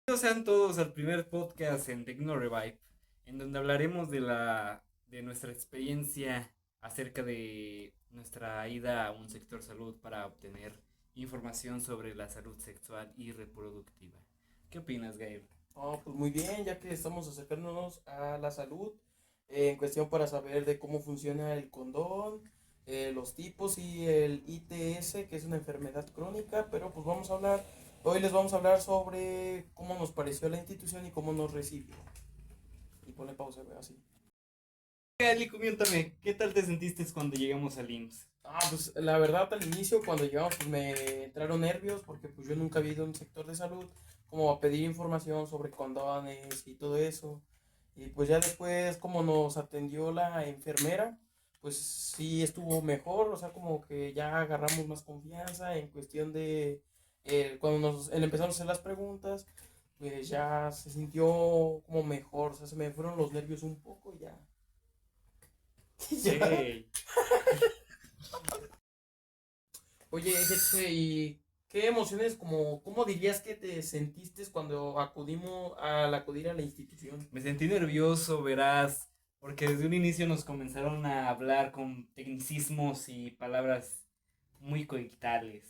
Bienvenidos sean todos al primer podcast en TecnoRevive, en donde hablaremos de nuestra experiencia acerca de nuestra ida a un sector salud para obtener información sobre la salud sexual y reproductiva. ¿Qué opinas, Gael? Pues muy bien, ya que estamos acercándonos a la salud, en cuestión para saber de cómo funciona el condón, los tipos y el ITS, que es una enfermedad crónica, pero pues hoy les vamos a hablar sobre cómo nos pareció la institución y cómo nos recibió. Y ponle pausa, güey, así. Gael, y coméntame, ¿qué tal te sentiste cuando llegamos al IMSS? Pues la verdad al inicio cuando llegamos pues me entraron nervios porque pues yo nunca había ido a un sector de salud como a pedir información sobre condones y todo eso. Y pues ya después como nos atendió la enfermera, pues sí estuvo mejor, o sea, como que ya agarramos más confianza en cuestión de cuando le empezaron a hacer las preguntas, pues ya se sintió como mejor, o sea, se me fueron los nervios un poco y ya. Ya. Ok. Oye, Getze, ¿y qué emociones, cómo dirías que te sentiste cuando al acudir a la institución? Me sentí nervioso, verás, porque desde un inicio nos comenzaron a hablar con tecnicismos y palabras muy coitales.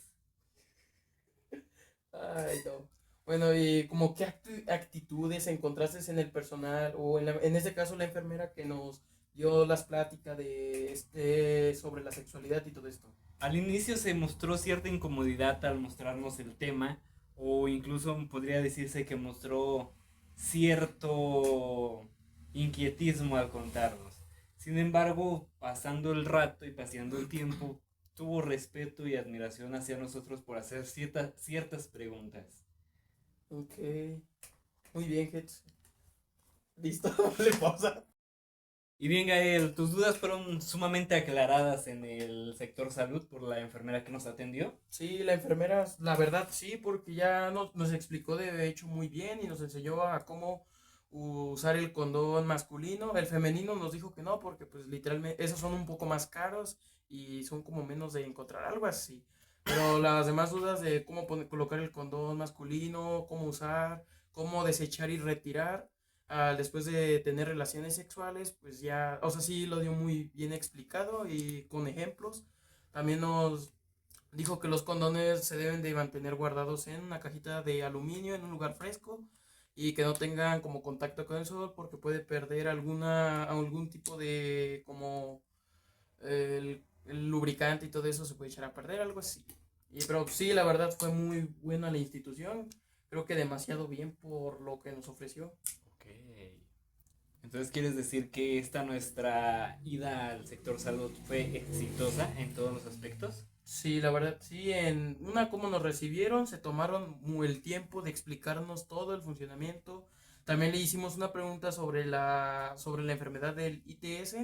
Ay, no. Bueno, y como qué actitudes encontraste en el personal o en este caso la enfermera que nos dio las pláticas de sobre la sexualidad y todo esto. Al inicio se mostró cierta incomodidad al mostrarnos el tema, o incluso podría decirse que mostró cierto inquietismo al contarnos. Sin embargo, pasando el rato y paseando el tiempo, tuvo respeto y admiración hacia nosotros por hacer ciertas preguntas. Ok, muy bien, Getze. Listo, le pausa. Y bien, Gael, tus dudas fueron sumamente aclaradas en el sector salud por la enfermera que nos atendió. Sí, la enfermera, la verdad sí, porque ya nos explicó de hecho muy bien y nos enseñó a cómo usar el condón masculino. El femenino nos dijo que no, porque pues literalmente esos son un poco más caros y son como menos de encontrar, algo así. Pero las demás dudas de cómo colocar el condón masculino, cómo usar, cómo desechar y retirar después de tener relaciones sexuales, pues ya, o sea, sí lo dio muy bien explicado y con ejemplos. También nos dijo que los condones se deben de mantener guardados en una cajita de aluminio en un lugar fresco y que no tengan como contacto con el sol porque puede perder algún tipo de como el lubricante y todo eso se puede echar a perder, algo así. Pero sí, la verdad fue muy buena la institución, creo que demasiado bien por lo que nos ofreció. Ok. Entonces, ¿quieres decir que esta nuestra ida al sector salud fue exitosa en todos los aspectos? Sí, la verdad, sí, en una cómo nos recibieron, se tomaron el tiempo de explicarnos todo el funcionamiento. También le hicimos una pregunta sobre la enfermedad del ITS,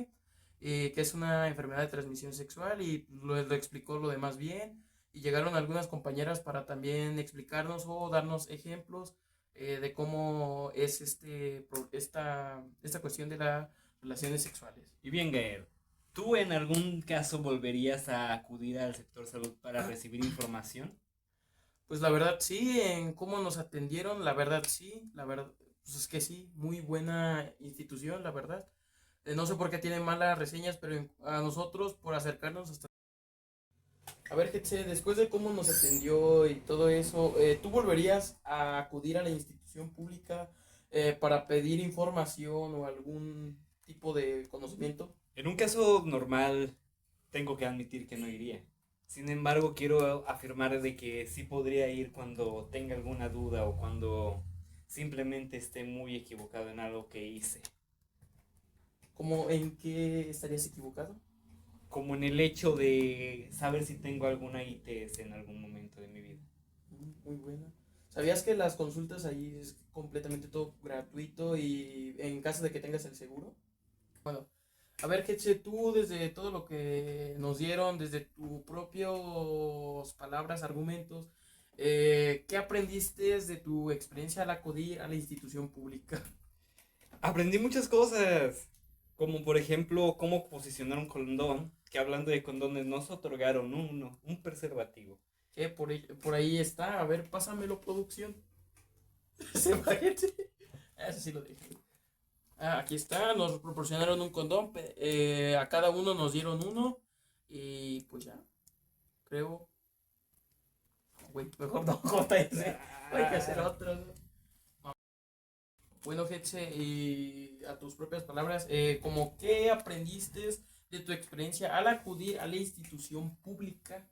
que es una enfermedad de transmisión sexual, y lo explicó lo demás bien. Y llegaron algunas compañeras para también explicarnos o darnos ejemplos de cómo es esta cuestión de las relaciones sexuales. Y bien, Gael, ¿tú en algún caso volverías a acudir al sector salud para recibir información? Pues la verdad sí, en cómo nos atendieron, la verdad sí, la verdad, pues es que sí, muy buena institución, la verdad. No sé por qué tienen malas reseñas, pero a nosotros por acercarnos hasta... A ver, Getse, después de cómo nos atendió y todo eso, ¿tú volverías a acudir a la institución pública para pedir información o algún tipo de conocimiento? En un caso normal, tengo que admitir que no iría. Sin embargo, quiero afirmar de que sí podría ir cuando tenga alguna duda o cuando simplemente esté muy equivocado en algo que hice. ¿Cómo en qué estarías equivocado? Como en el hecho de saber si tengo alguna ITS en algún momento de mi vida. Muy buena. ¿Sabías que las consultas ahí es completamente todo gratuito y en caso de que tengas el seguro? Bueno, a ver, Ketche, tú desde todo lo que nos dieron, desde tus propios palabras, argumentos, ¿qué aprendiste de tu experiencia al acudir a la institución pública? Aprendí muchas cosas, como por ejemplo cómo posicionar un condón, que hablando de condones nos otorgaron un preservativo. Por ahí está, a ver, pásamelo, producción. Se imagínate. Eso sí lo dije. Aquí está, nos proporcionaron un condón, a cada uno nos dieron uno y pues ya, creo, güey, mejor no conta ese, hay que hacer otro, ¿no? Bueno, Getze, y a tus propias palabras, como qué aprendiste de tu experiencia al acudir a la institución pública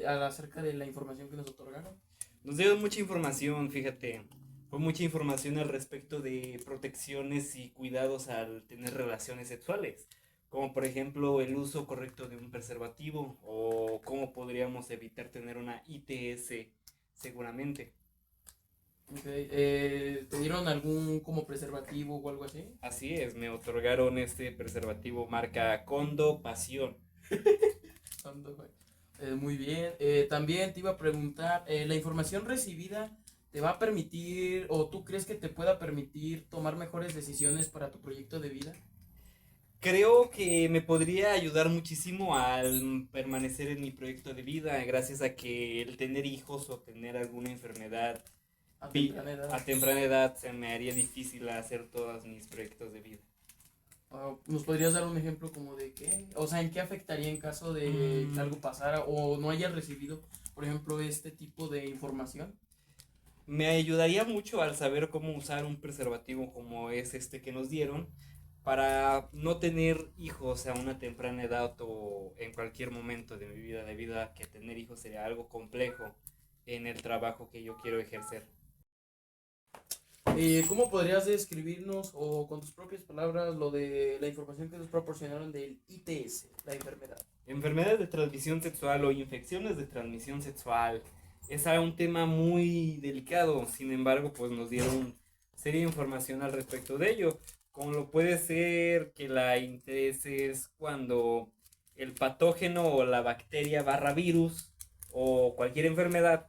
acerca de la información que nos otorgaron. Nos dieron mucha información, fíjate. Fue mucha información al respecto de protecciones y cuidados al tener relaciones sexuales. Como por ejemplo el uso correcto de un preservativo o cómo podríamos evitar tener una ITS seguramente. Okay, ¿te dieron algún como preservativo o algo así? Así es, me otorgaron este preservativo marca Condo Pasión. Ando, güey. Muy bien. También te iba a preguntar, ¿la información recibida te va a permitir o tú crees que te pueda permitir tomar mejores decisiones para tu proyecto de vida? Creo que me podría ayudar muchísimo al permanecer en mi proyecto de vida, gracias a que el tener hijos o tener alguna enfermedad A temprana edad. a temprana edad se me haría difícil hacer todos mis proyectos de vida. ¿Nos podrías dar un ejemplo como de qué? O sea, ¿en qué afectaría en caso de que algo pasara o no hayas recibido, por ejemplo, este tipo de información? Me ayudaría mucho al saber cómo usar un preservativo como es este que nos dieron para no tener hijos a una temprana edad o en cualquier momento de mi vida, debido a que tener hijos sería algo complejo en el trabajo que yo quiero ejercer. ¿Cómo podrías describirnos o con tus propias palabras lo de la información que nos proporcionaron del ITS, la enfermedad? Enfermedades de transmisión sexual o infecciones de transmisión sexual es un tema muy delicado, sin embargo, pues nos dieron serie de información al respecto de ello, como lo puede ser que la ITS es cuando el patógeno o la bacteria barra virus o cualquier enfermedad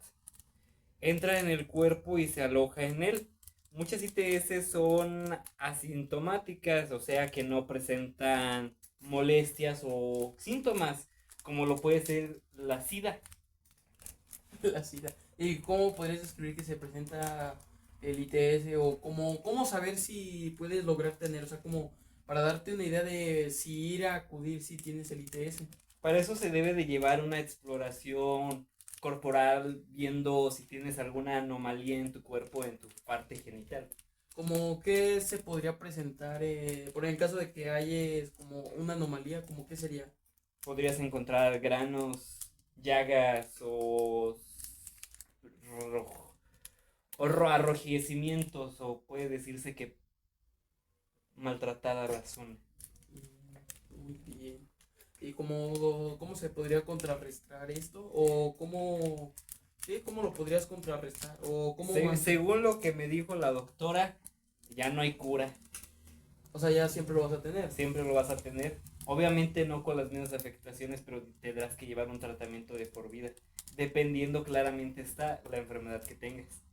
entra en el cuerpo y se aloja en él. Muchas ITS son asintomáticas, o sea que no presentan molestias o síntomas, como lo puede ser la SIDA. La SIDA. ¿Y cómo podrías describir que se presenta el ITS o cómo saber si puedes lograr tener, o sea, como para darte una idea de si ir a acudir si tienes el ITS? Para eso se debe de llevar una exploración corporal viendo si tienes alguna anomalía en tu cuerpo, en tu parte genital. Como que se podría presentar, por en caso de que haya como una anomalía, como qué sería. Podrías encontrar granos, llagas arrojecimientos o puede decirse que maltratada la zona. Muy bien. ¿Y cómo se podría contrarrestar esto? ¿O cómo, sí, cómo lo podrías contrarrestar? ¿O cómo Según lo que me dijo la doctora, ya no hay cura. O sea, ya siempre lo vas a tener. Siempre lo vas a tener. Obviamente no con las mismas afectaciones, pero tendrás que llevar un tratamiento de por vida. Dependiendo claramente está la enfermedad que tengas.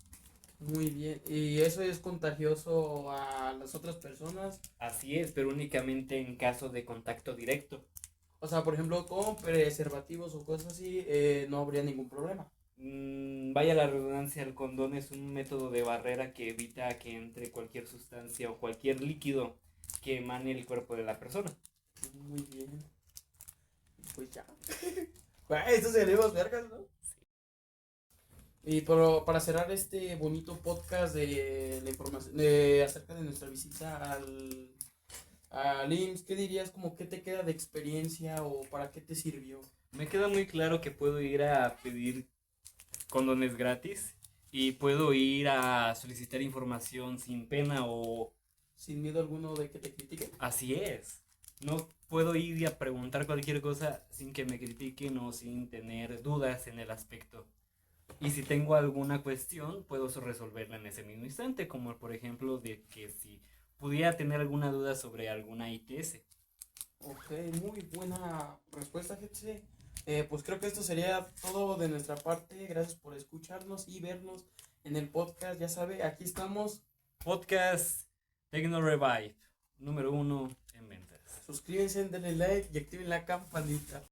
Muy bien. ¿Y eso es contagioso a las otras personas? Así es, pero únicamente en caso de contacto directo. O sea, por ejemplo, con preservativos o cosas así, no habría ningún problema. Vaya la redundancia, el condón es un método de barrera que evita que entre cualquier sustancia o cualquier líquido que emane el cuerpo de la persona. Muy bien. Pues ya. Güey, esto se le más vergas, ¿no? Y para cerrar este bonito podcast de la información acerca de nuestra visita al IMSS, ¿qué dirías como qué te queda de experiencia o para qué te sirvió? Me queda muy claro que puedo ir a pedir condones gratis y puedo ir a solicitar información sin pena o... Sin miedo alguno de que te critiquen. Así es. No puedo ir y a preguntar cualquier cosa sin que me critiquen o sin tener dudas en el aspecto. Y si tengo alguna cuestión, puedo resolverla en ese mismo instante, como por ejemplo de que si pudiera tener alguna duda sobre alguna ITS. Ok, muy buena respuesta, gente. Pues creo que esto sería todo de nuestra parte. Gracias por escucharnos y vernos en el podcast. Ya sabe, aquí estamos. Podcast Techno Revive, número 1 en ventas. Suscríbanse, denle like y activen la campanita.